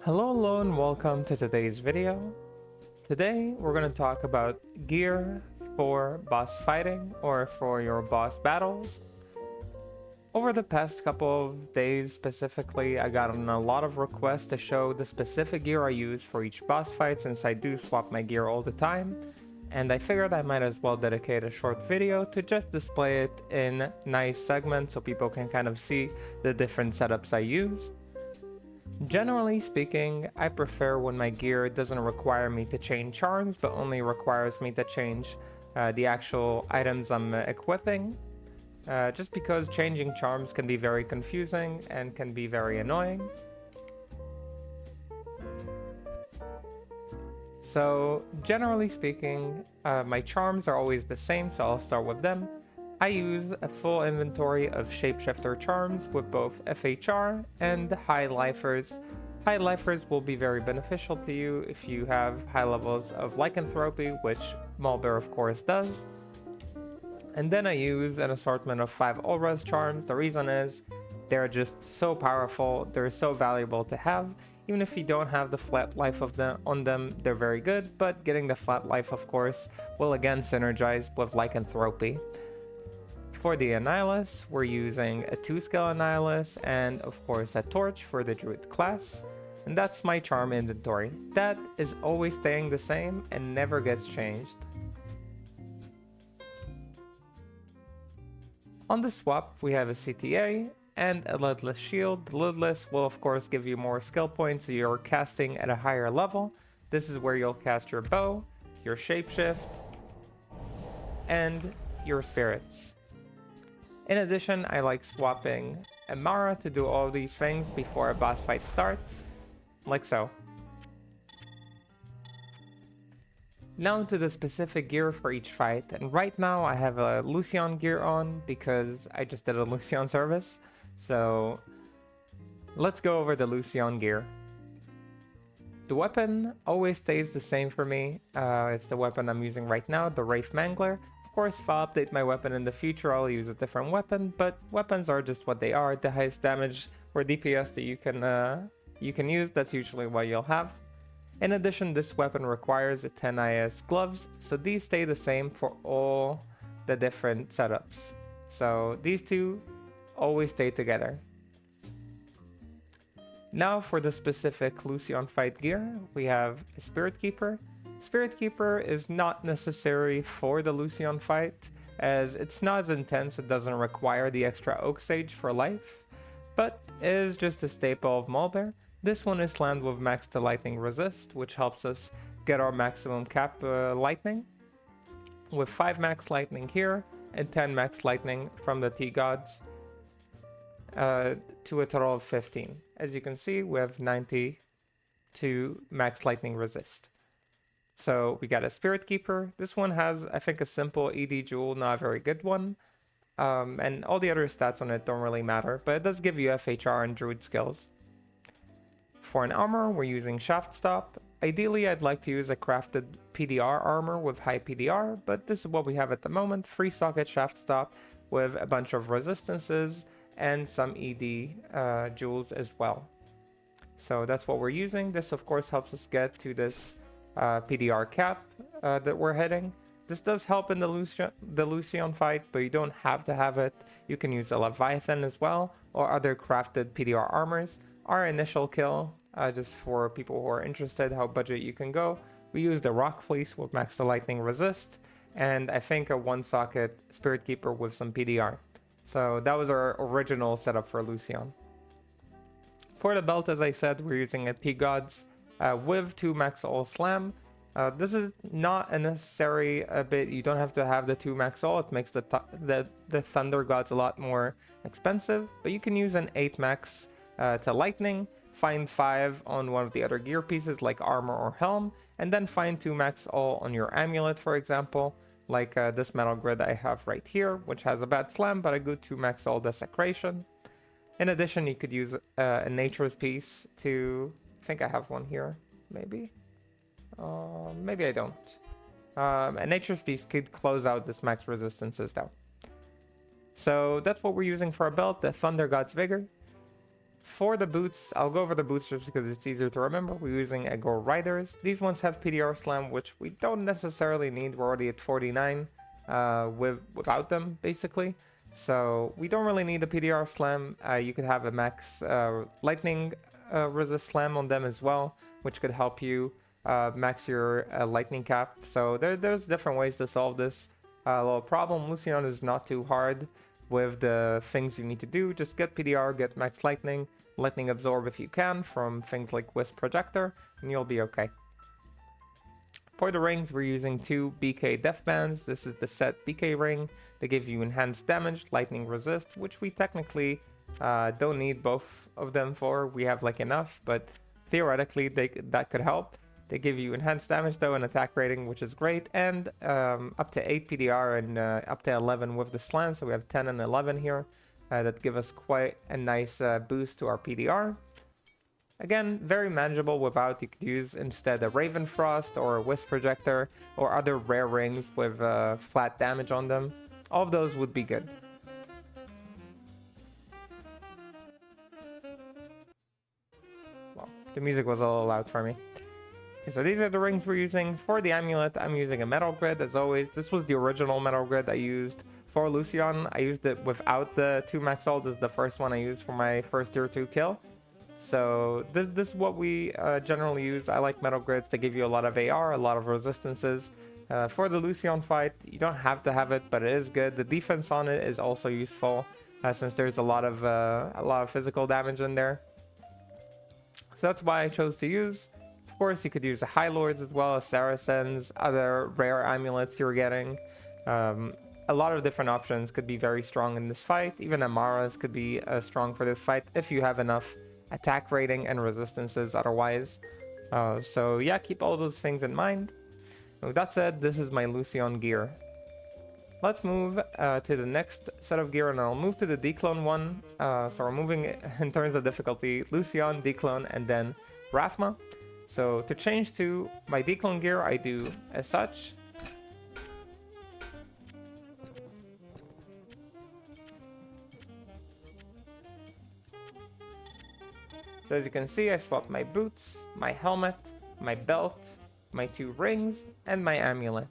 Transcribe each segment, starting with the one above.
Hello and welcome to today's video. Today we're going to talk about gear for boss fighting or for your boss battles. Over the past couple of days specifically, I got a lot of requests to show the specific gear I use for each boss fight since I do swap my gear all the time, and I figured I might as well dedicate a short video to just display it in nice segments so people can kind of see the different setups I use. Generally speaking, I prefer when my gear doesn't require me to change charms, but only requires me to change the actual items I'm equipping. Just because changing charms can be very confusing and can be very annoying. So, generally speaking, my charms are always the same, so I'll start with them. I use a full inventory of shapeshifter charms with both FHR and high lifers. High lifers will be very beneficial to you if you have high levels of lycanthropy, which Maul of course does. And then I use an assortment of 5 Ulras charms. The reason is they're just so powerful, they're so valuable to have. Even if you don't have the flat life on them, they're very good, but getting the flat life of course will again synergize with lycanthropy. For the Annihilus, we're using a 2-skill Annihilus and of course a torch for the Druid class. And that's my charm inventory. That is always staying the same and never gets changed. On the swap, we have a CTA and a lidless shield. The lidless will of course give you more skill points so you're casting at a higher level. This is where you'll cast your bow, your shapeshift, and your spirits. In addition, I like swapping Amara to do all these things before a boss fight starts, like so. Now to the specific gear for each fight, and right now I have a Lucion Gear on because I just did a Lucion service, so let's go over the Lucion Gear. The weapon always stays the same for me. It's the weapon I'm using right now, the Wraith Mangler. Of course, if I update my weapon in the future, I'll use a different weapon, but weapons are just what they are. The highest damage or DPS that you can use, that's usually what you'll have. In addition, this weapon requires a 10 IS gloves, so these stay the same for all the different setups. So these two always stay together. Now for the specific Lucion fight gear, we have a Spirit Keeper. Spirit Keeper is not necessary for the Lucion fight, as it's not as intense, it doesn't require the extra Oak Sage for life, but is just a staple of Maul. This one is slammed with max to lightning resist, which helps us get our maximum cap lightning, with 5 max lightning here and 10 max lightning from the T-Gods to a total of 15. As you can see, we have 92 max lightning resist. So we got a Spirit Keeper. This one has, I think, a simple ED jewel, not a very good one. And all the other stats on it don't really matter, but it does give you FHR and Druid skills. For an armor, we're using Shaft Stop. Ideally, I'd like to use a crafted PDR armor with high PDR, but this is what we have at the moment. Free socket Shaft Stop with a bunch of resistances and some ED jewels as well. So that's what we're using. This of course helps us get to this PDR cap that we're hitting. This does help in the Lucion fight, but you don't have to have it. You can use a Leviathan as well, or other crafted PDR armors. Our initial kill, just for people who are interested how budget you can go, we use the Rock Fleece with max to lightning resist, and I think a 1-socket Spirit Keeper with some PDR. So that was our original setup for Lucion. For the belt, as I said, we're using a T-Gods with 2 max all slam. This is not a necessary bit. You don't have to have the 2 max all. It makes the Thunder Gods a lot more expensive, but you can use an 8 max to lightning, find 5 on one of the other gear pieces like armor or helm, and then find 2 max all on your amulet, for example, like this metal grid I have right here, which has a bad slam but a good 2 max all desecration. In addition, you could use a nature's piece to, I think I have one here, maybe I don't. A nature's piece could close out this max resistances though. So that's what we're using for our belt, the Thunder God's Vigor. For the boots, I'll go over the boots just because it's easier to remember. We're using Agor Riders. These ones have PDR Slam, which we don't necessarily need. We're already at 49 without them, basically. So we don't really need a PDR Slam. You could have a max lightning resist slam on them as well, which could help you max your lightning cap. So there's different ways to solve this little problem. Lucion is not too hard with the things you need to do. Just get PDR, get max lightning absorb if you can from things like Wisp Projector, and you'll be okay. For the rings, we're using 2 BK Death Bands. This is the set BK ring. They give you enhanced damage, lightning resist, which we technically don't need both of them for. We have like enough, but theoretically that could help. They give you enhanced damage though and attack rating, which is great, and up to 8 PDR and up to 11 with the slam. So we have 10 and 11 here that give us quite a nice boost to our PDR. Again, very manageable without. You could use instead a Raven Frost or a Wisp Projector or other rare rings with flat damage on them. All of those would be good. Well, the music was a little loud for me. Okay, so these are the rings we're using. For the amulet, I'm using a metal grid as always. This was the original metal grid I used for Lucion. I used it without the 2 max ult. This is the first one I used for my first tier 2 kill. So this is what we generally use. I like metal grids to give you a lot of AR, a lot of resistances. For the Lucion fight, you don't have to have it, but it is good. The defense on it is also useful since there's a lot of physical damage in there. So that's why I chose to use. Of course, you could use the High Lords as well as Saracens, other rare amulets you're getting. A lot of different options could be very strong in this fight. Even Amaras could be strong for this fight if you have enough attack rating and resistances otherwise. So yeah, keep all those things in mind. With that said, this is my Lucion gear. Let's move to the next set of gear, and I'll move to the Dclone one. So we're moving in terms of difficulty, Lucion, Dclone, and then Rathma. So to change to my Dclone gear, I do as such. So as you can see, I swapped my boots, my helmet, my belt, my 2 rings, and my amulet.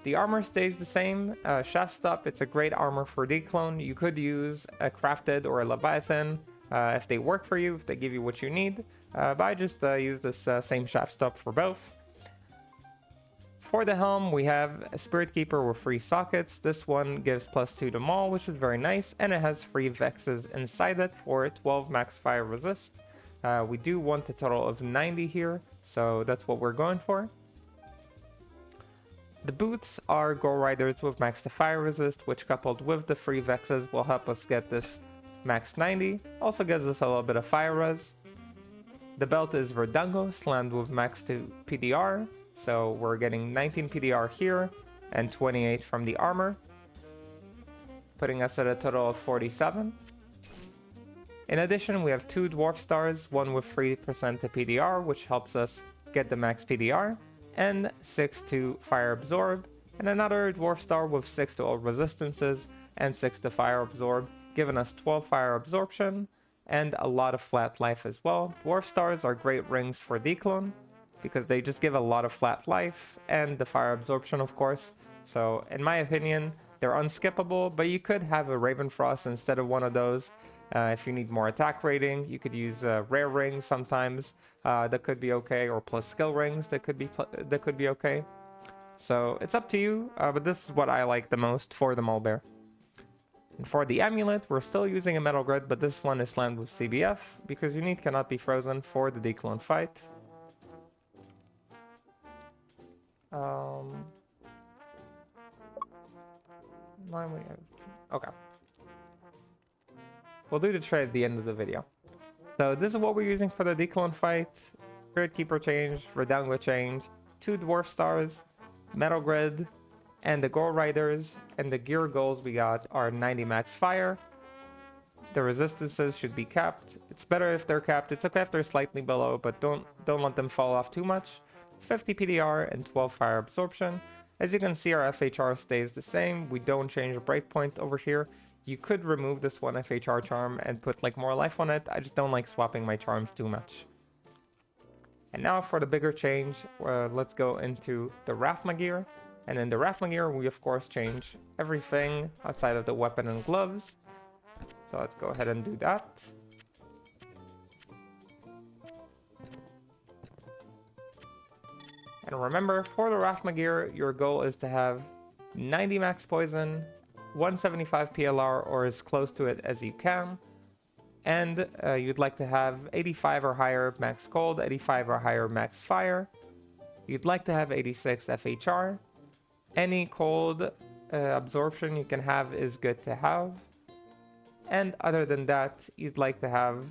The armor stays the same. Shaft Stop, it's a great armor for Dclone. You could use a Crafted or a Leviathan if they work for you, if they give you what you need. But I just use this same Shaft Stop for both. For the helm, we have a Spirit Keeper with 3 sockets. This one gives +2 to Maul, which is very nice, and it has 3 Vexes inside it for 12 max fire resist. We do want a total of 90 here, so that's what we're going for. The boots are Go Riders with max to fire resist, which coupled with the 3 Vexes will help us get this max 90. Also gives us a little bit of fire res. The belt is Verdango, slammed with max to PDR. So we're getting 19 PDR here and 28 from the armor, putting us at a total of 47. In addition, we have 2 Dwarf Stars, one with 3% to PDR, which helps us get the max PDR, and 6 to Fire Absorb, and another Dwarf Star with 6 to all resistances and 6 to Fire Absorb, giving us 12 Fire Absorption and a lot of flat life as well. Dwarf Stars are great rings for Dclone, because they just give a lot of flat life and the fire absorption, of course. So in my opinion, they're unskippable, but you could have a Raven Frost instead of one of those. If you need more attack rating, you could use rare rings sometimes. That could be okay, or plus skill rings that could be okay. So it's up to you, but this is what I like the most for the Maul. And for the amulet, we're still using a metal grid, but this one is slammed with CBF because Unit cannot be frozen for the Dclone fight. Okay. We'll do the trade at the end of the video. So this is what we're using for the Dclone fight. Spirit Keeper change, Verdango change, 2 Dwarf Stars, Metal Grid, and the Gore Riders. And the gear goals we got are 90 max fire. The resistances should be capped. It's better if they're capped. It's okay if they're slightly below, but don't let them fall off too much. 50 PDR and 12 fire absorption. As you can see, our FHR stays the same. We don't change the breakpoint over here. You could remove this one FHR charm and put like more life on it. I just don't like swapping my charms too much. And now for the bigger change, let's go into the Rathma Gear. And in the Rathma Gear, we of course change everything outside of the weapon and gloves. So let's go ahead and do that. And remember, for the Rathma Gear, your goal is to have 90 max poison, 175 PLR or as close to it as you can. And you'd like to have 85 or higher max cold, 85 or higher max fire. You'd like to have 86 FHR. Any cold absorption you can have is good to have. And other than that, you'd like to have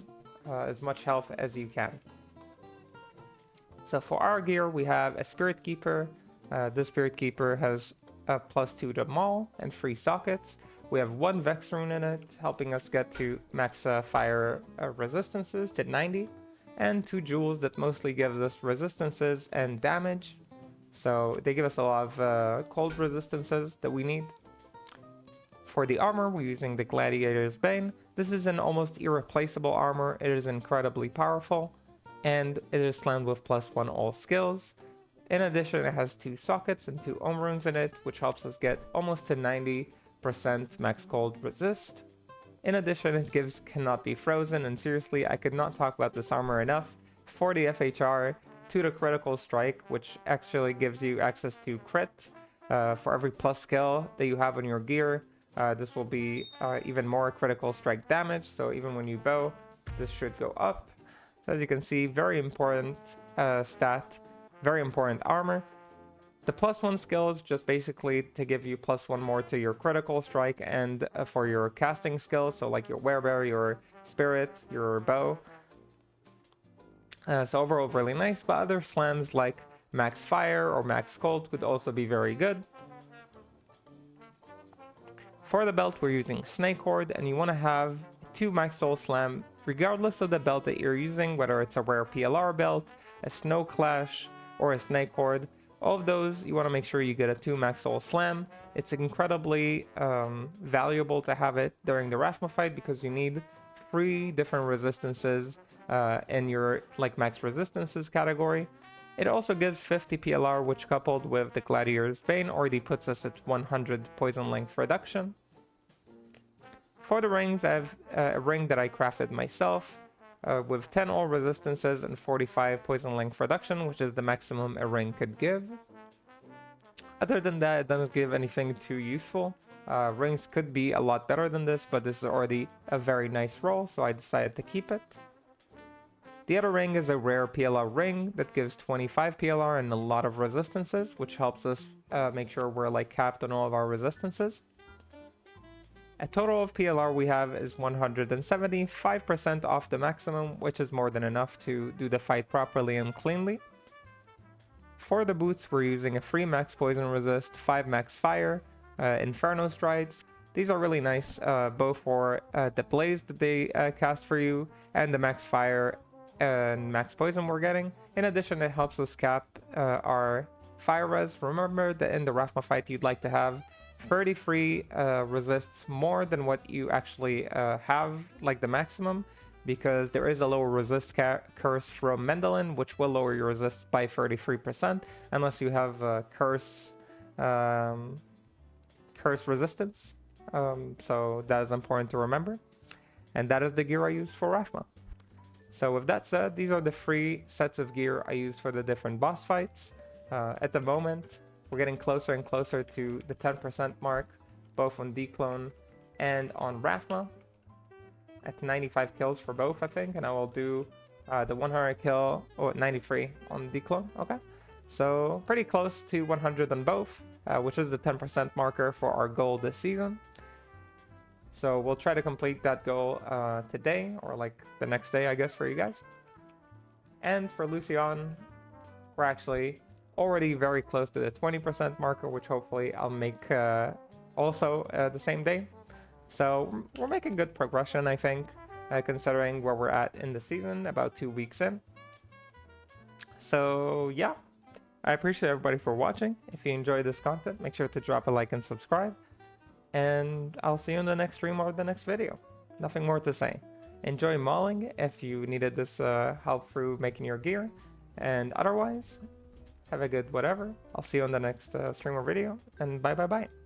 as much health as you can. So for our gear, we have a Spirit Keeper. This Spirit Keeper has a +2 to Maul and 3 sockets. We have 1 Vex rune in it, helping us get to max fire resistances to 90, and 2 jewels that mostly gives us resistances and damage. So they give us a lot of cold resistances that we need. For the armor, we're using the Gladiator's Bane. This is an almost irreplaceable armor. It is incredibly powerful, and it is slammed with +1 all skills. In addition, it has 2 sockets and 2 ohm runes in it, which helps us get almost to 90% max cold resist. In addition, it gives cannot be frozen, and seriously, I could not talk about this armor enough. For the FHR, to the critical strike, which actually gives you access to crit for every plus skill that you have on your gear. This will be even more critical strike damage, so even when you bow, this should go up. So as you can see, very important stat, very important armor. The +1 skill is just basically to give you +1 more to your critical strike and for your casting skills, so like your werebear, your spirit, your bow. So overall really nice, but other slams like max fire or max cold could also be very good. For the belt, we're using Snake Horde, and you want to have 2 max soul slam regardless of the belt that you're using, whether it's a rare PLR belt, a Snow Clash, or a Snake Horde. All of those, you want to make sure you get a 2 max soul slam. It's incredibly valuable to have it during the Rathma fight because you need 3 different resistances in your like max resistances category. It also gives 50 PLR, which coupled with the Gladiator's Bane already puts us at 100 poison length reduction. For the rings, I have a ring that I crafted myself with 10 all resistances and 45 poison length reduction, which is the maximum a ring could give. Other than that, it doesn't give anything too useful. Rings could be a lot better than this, but this is already a very nice roll, so I decided to keep it. The other ring is a rare PLR ring that gives 25 PLR and a lot of resistances, which helps us make sure we're like capped on all of our resistances. A total of PLR we have is 175% off the maximum, which is more than enough to do the fight properly and cleanly. For the boots, we're using a 3 max poison resist, 5 max fire, Inferno Strides. These are really nice, both for the blaze that they cast for you and the max fire and max poison we're getting. In addition, it helps us cap our fire res. Remember that in the Rathma fight, you'd like to have 33 resists more than what you actually have, like the maximum, because there is a lower resist curse from Mendelin, which will lower your resist by 33%, unless you have curse resistance. So that is important to remember. And that is the gear I use for Rathma. So with that said, these are the 3 sets of gear I use for the different boss fights. At the moment, we're getting closer and closer to the 10% mark, both on Dclone and on Rathma. At 95 kills for both, I think, and I will do the 100 kill, or 93 on Dclone. Okay, so pretty close to 100 on both, which is the 10% marker for our goal this season. So we'll try to complete that goal today, or like the next day, I guess, for you guys. And for Lucion, we're actually already very close to the 20% marker, which hopefully I'll make also the same day. So we're making good progression, I think, considering where we're at in the season, about 2 weeks in. So yeah, I appreciate everybody for watching. If you enjoyed this content, make sure to drop a like and subscribe. and I'll see you in the next stream or the next video. Nothing more to say. Enjoy mauling if you needed this help through making your gear, and otherwise, have a good whatever. I'll see you on the next stream or video, and bye bye bye.